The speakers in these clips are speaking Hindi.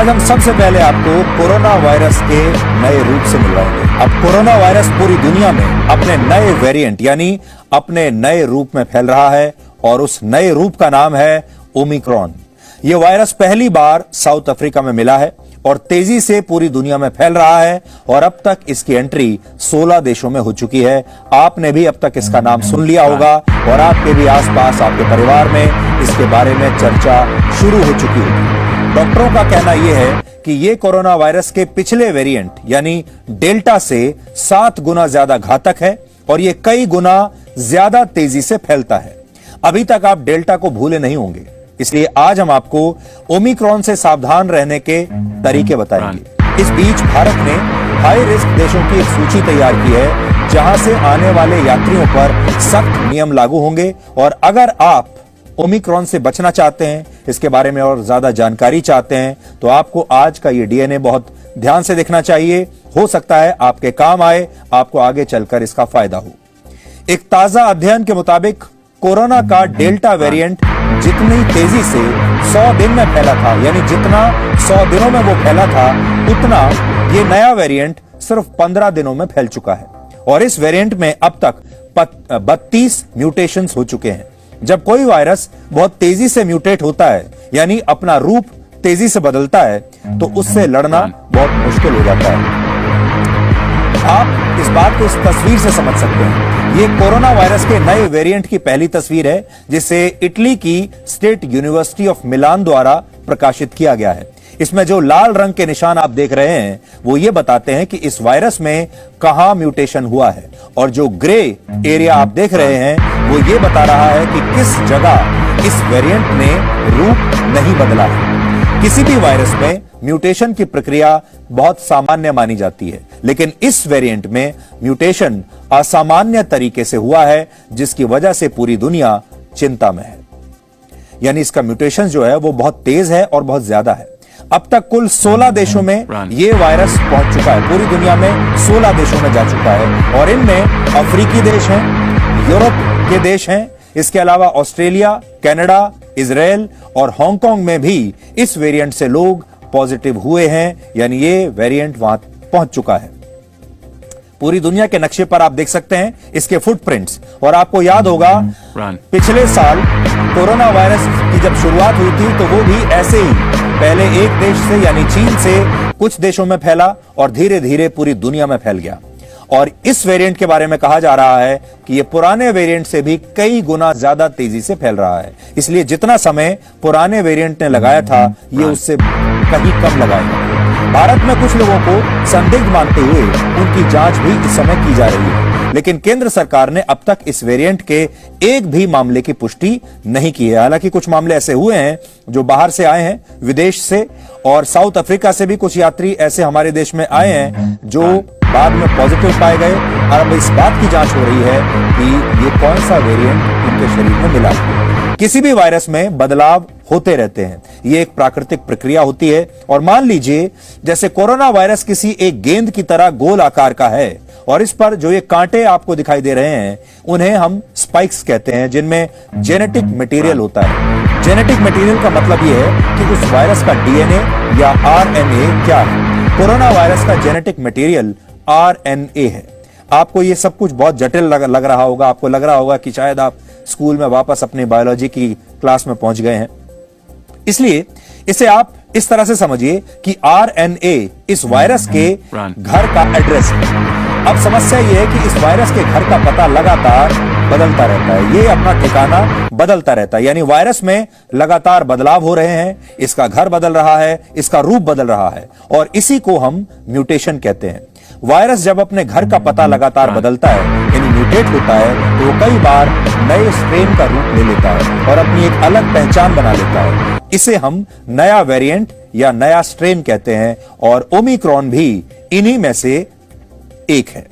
आज हम सबसे पहले आपको कोरोना वायरस के नए रूप से मिलवाएंगे। अब कोरोना वायरस पूरी दुनिया में अपने नए वेरिएंट यानी अपने नए रूप में फैल रहा है और उस नए रूप का नाम है ओमिक्रॉन। यह वायरस पहली बार साउथ अफ्रीका में मिला है और तेजी से पूरी दुनिया में फैल रहा है और अब तक इसकी एंट्री 16 देशों में हो चुकी है। आपने भी अब तक इसका नाम सुन लिया होगा और आपके भी आसपास आपके परिवार में इसके बारे में चर्चा शुरू हो चुकी होगी। डॉक्टरों का कहना यह है कि यह कोरोना वायरस के पिछले वेरिएंट यानी डेल्टा से 7 गुना ज्यादा घातक है और यह कई गुना ज्यादा तेजी से फैलता है। अभी तक आप डेल्टा को भूले नहीं होंगे, इसलिए आज हम आपको ओमिक्रॉन से सावधान रहने के तरीके बताएंगे। इस बीच भारत ने हाई रिस्क देशों की एक सूची तैयार की है जहां से आने वाले यात्रियों पर सख्त नियम लागू होंगे और अगर आप ओमिक्रॉन से बचना चाहते हैं, इसके बारे में और ज्यादा जानकारी चाहते हैं, तो आपको आज का ये डीएनए बहुत ध्यान से देखना चाहिए। हो सकता है आपके काम आए, आपको आगे चलकर इसका फायदा हो। एक ताजा अध्ययन के मुताबिक कोरोना का डेल्टा वेरिएंट जितनी तेजी से 100 दिन में फैला था, यानी जितना 100 दिनों में वो फैला था, उतना ये नया वेरिएंट सिर्फ 15 दिनों में फैल चुका है और इस वेरिएंट में अब तक 32 म्यूटेशंस हो चुके हैं। जब कोई वायरस बहुत तेजी से म्यूटेट होता है यानी अपना रूप तेजी से बदलता है तो उससे लड़ना बहुत मुश्किल हो जाता है। आप इस बात को इस तस्वीर से समझ सकते हैं। ये कोरोना वायरस के नए वेरिएंट की पहली तस्वीर है जिसे इटली की स्टेट यूनिवर्सिटी ऑफ मिलान द्वारा प्रकाशित किया गया है। इसमें जो लाल रंग के निशान आप देख रहे हैं वो ये बताते हैं कि इस वायरस में कहां म्यूटेशन हुआ है और जो ग्रे एरिया आप देख रहे हैं वो ये बता रहा है कि किस जगह इस वेरिएंट ने रूप नहीं बदला है। किसी भी वायरस में म्यूटेशन की प्रक्रिया बहुत सामान्य मानी जाती है, लेकिन इस वेरिएंट में म्यूटेशन असामान्य तरीके से हुआ है जिसकी वजह से पूरी दुनिया चिंता में है। यानी इसका म्यूटेशन जो है वो बहुत तेज है और बहुत ज्यादा है। अब तक कुल 16 देशों में यह वायरस पहुंच चुका है। पूरी दुनिया में 16 देशों में जा चुका है और इनमें अफ्रीकी देश हैं, यूरोप के देश हैं, इसके अलावा ऑस्ट्रेलिया, कनाडा, इजराइल और हांगकांग में भी इस वेरिएंट से लोग पॉजिटिव हुए हैं, यानी ये वेरिएंट वहां पहुंच चुका है। पूरी दुनिया के नक्शे पर आप देख सकते हैं इसके फुटप्रिंट्स और आपको याद होगा पिछले साल कोरोना वायरस की जब शुरुआत हुई थी तो वो भी ऐसे ही पहले एक देश से यानी चीन से कुछ देशों में फैला और धीरे धीरे पूरी दुनिया में फैल गया। और इस वेरिएंट के बारे में कहा जा रहा है कि ये पुराने वेरिएंट से भी कई गुना ज्यादा तेजी से फैल रहा है, इसलिए जितना समय पुराने वेरिएंट ने लगाया था ये उससे कहीं कम लगाएगा। भारत में कुछ लोगों को संदिग्ध मानते हुए उनकी जांच भी इस समय की जा रही है, लेकिन केंद्र सरकार ने अब तक इस वेरिएंट के एक भी मामले की पुष्टि नहीं की है। हालांकि कुछ मामले ऐसे हुए हैं जो बाहर से आए हैं, विदेश से, और साउथ अफ्रीका से भी कुछ यात्री ऐसे हमारे देश में आए हैं जो बाद में पॉजिटिव पाए गए और अब इस बात की जांच हो रही है कि ये कौन सा वेरिएंट उनके शरीर में मिला। किसी भी वायरस में बदलाव होते रहते हैं, ये एक प्राकृतिक प्रक्रिया होती है। और मान लीजिए जैसे कोरोना वायरस किसी एक गेंद की तरह गोल आकार का है और इस पर जो ये कांटे आपको दिखाई दे रहे हैं उन्हें हम स्पाइक्स कहते हैं, जिनमें जेनेटिक मटेरियल होता है। जेनेटिक मटेरियल का मतलब यह है कि उस वायरस का डीएनए या आरएनए क्या है। कोरोना वायरस का जेनेटिक मटेरियल आरएनए है। आपको ये सब कुछ बहुत जटिल लग रहा होगा, आपको लग रहा होगा कि शायद आप स्कूल में वापस अपनी बायोलॉजी की क्लास में पहुंच गए हैं, इसलिए इसे आप इस तरह से समझिए कि आरएनए इस वायरस के घर का एड्रेस है। अब समस्या यह है कि इस वायरस के घर का पता लगातार बदलता रहता है, ये अपना ठिकाना बदलता रहता है, यानी वायरस में लगातार बदलाव हो रहे हैं, इसका घर बदल रहा है, इसका रूप बदल रहा है और इसी को हम म्यूटेशन कहते हैं। वायरस जब अपने घर का पता लगातार बदलता है यानी म्यूटेट होता है तो वो कई बार नए स्ट्रेन का रूप ले लेता है और अपनी एक अलग पहचान बना लेता है। इसे हम नया वेरिएंट या नया स्ट्रेन कहते हैं और ओमिक्रॉन भी इन्हीं में से एक है।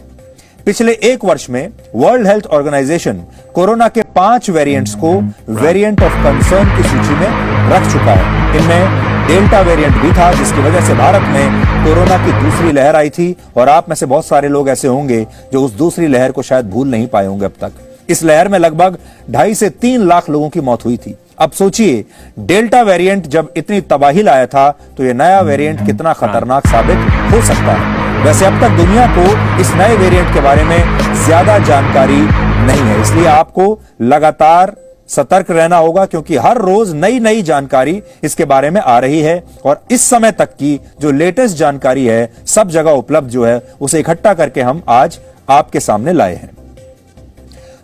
पिछले एक वर्ष में वर्ल्ड हेल्थ ऑर्गेनाइजेशन कोरोना के 5 वेरिएंट्स को वेरिएंट ऑफ कंसर्न की सूची में रख चुका है। इनमें डेल्टा वेरिएंट भी था जिसकी वजह से भारत में कोरोना की दूसरी लहर आई थी और आप में से बहुत सारे लोग ऐसे होंगे जो उस दूसरी लहर को शायद भूल नहीं पाए होंगे अब तक। इस लहर में लगभग 2.5 से 3 लाख लोगों की मौत हुई थी अब सोचिए, डेल्टा वेरिएंट जब इतनी तबाही लाया था तो यह नया वेरिएंट कितना खतरनाक साबित हो सकता है। वैसे अब तक दुनिया को इस नए वेरिएंट के बारे में ज्यादा जानकारी नहीं है, इसलिए आपको लगातार सतर्क रहना होगा, क्योंकि हर रोज नई नई जानकारी इसके बारे में आ रही है और इस समय तक की जो लेटेस्ट जानकारी है सब जगह उपलब्ध जो है उसे इकट्ठा करके हम आज आपके सामने लाए हैं।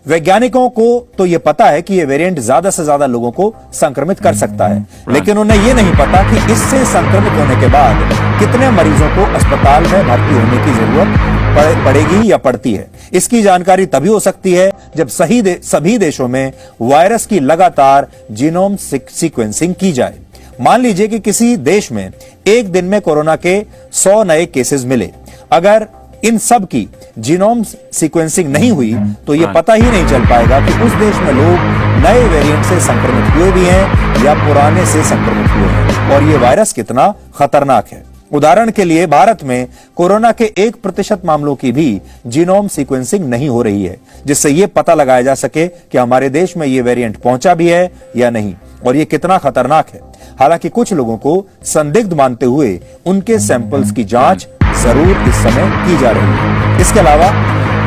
वैज्ञानिकों को तो यह पता है कि यह वेरिएंट ज्यादा से ज्यादा लोगों को संक्रमित कर सकता है, लेकिन उन्हें यह नहीं पता कि इससे संक्रमित होने के बाद कितने मरीजों को अस्पताल में भर्ती होने की जरूरत पड़ेगी या पड़ती है। इसकी जानकारी तभी हो सकती है जब सभी देशों में वायरस की लगातार जीनोम सीक्वेंसिंग की जाए। मान लीजिए कि किसी देश में एक दिन में कोरोना के 100 नए केसेस मिले, अगर इन सब की जीनोम सीक्वेंसिंग नहीं हुई तो यह पता ही नहीं चल पाएगा कि उस देश में लोग नए वेरिएंट से संक्रमित हुए भी हैं या पुराने से संक्रमित हुए हैं और यह वायरस कितना खतरनाक है। उदाहरण के लिए भारत में कोरोना के 1% मामलों की भी जीनोम सीक्वेंसिंग नहीं हो रही है, जिससे यह पता लगाया जा सके कि हमारे देश में यह वेरिएंट पहुंचा भी है या नहीं और यह कितना खतरनाक है। हालांकि कुछ लोगों को संदिग्ध मानते हुए उनके सैंपल्स की जांच जरूर इस समय की जा रही है। इसके अलावा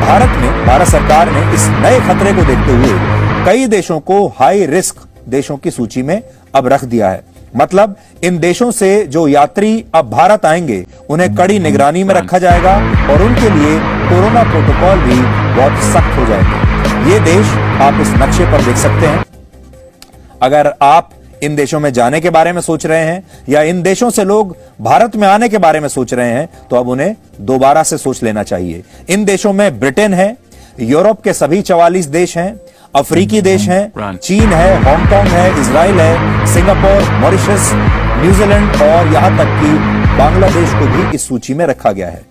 भारत सरकार ने इस नए खतरे को देखते हुए कई देशों को हाई रिस्क देशों की सूची में अब रख दिया है। मतलब इन देशों से जो यात्री अब भारत आएंगे उन्हें कड़ी निगरानी में रखा जाएगा और उनके लिए कोरोना प्रोटोकॉल भी बहुत सख्त हो जाएंगे। ये देश आप इस नक्शे पर देख सकते हैं। अगर आप इन देशों में जाने के बारे में सोच रहे हैं या इन देशों से लोग भारत में आने के बारे में सोच रहे हैं तो अब उन्हें दोबारा से सोच लेना चाहिए। इन देशों में ब्रिटेन है, यूरोप के सभी 44 देश हैं, अफ्रीकी देश हैं, चीन है, हांगकांग है, इजराइल है, सिंगापुर, मॉरिशस, न्यूजीलैंड और यहां तक कि बांग्लादेश को भी इस सूची में रखा गया है।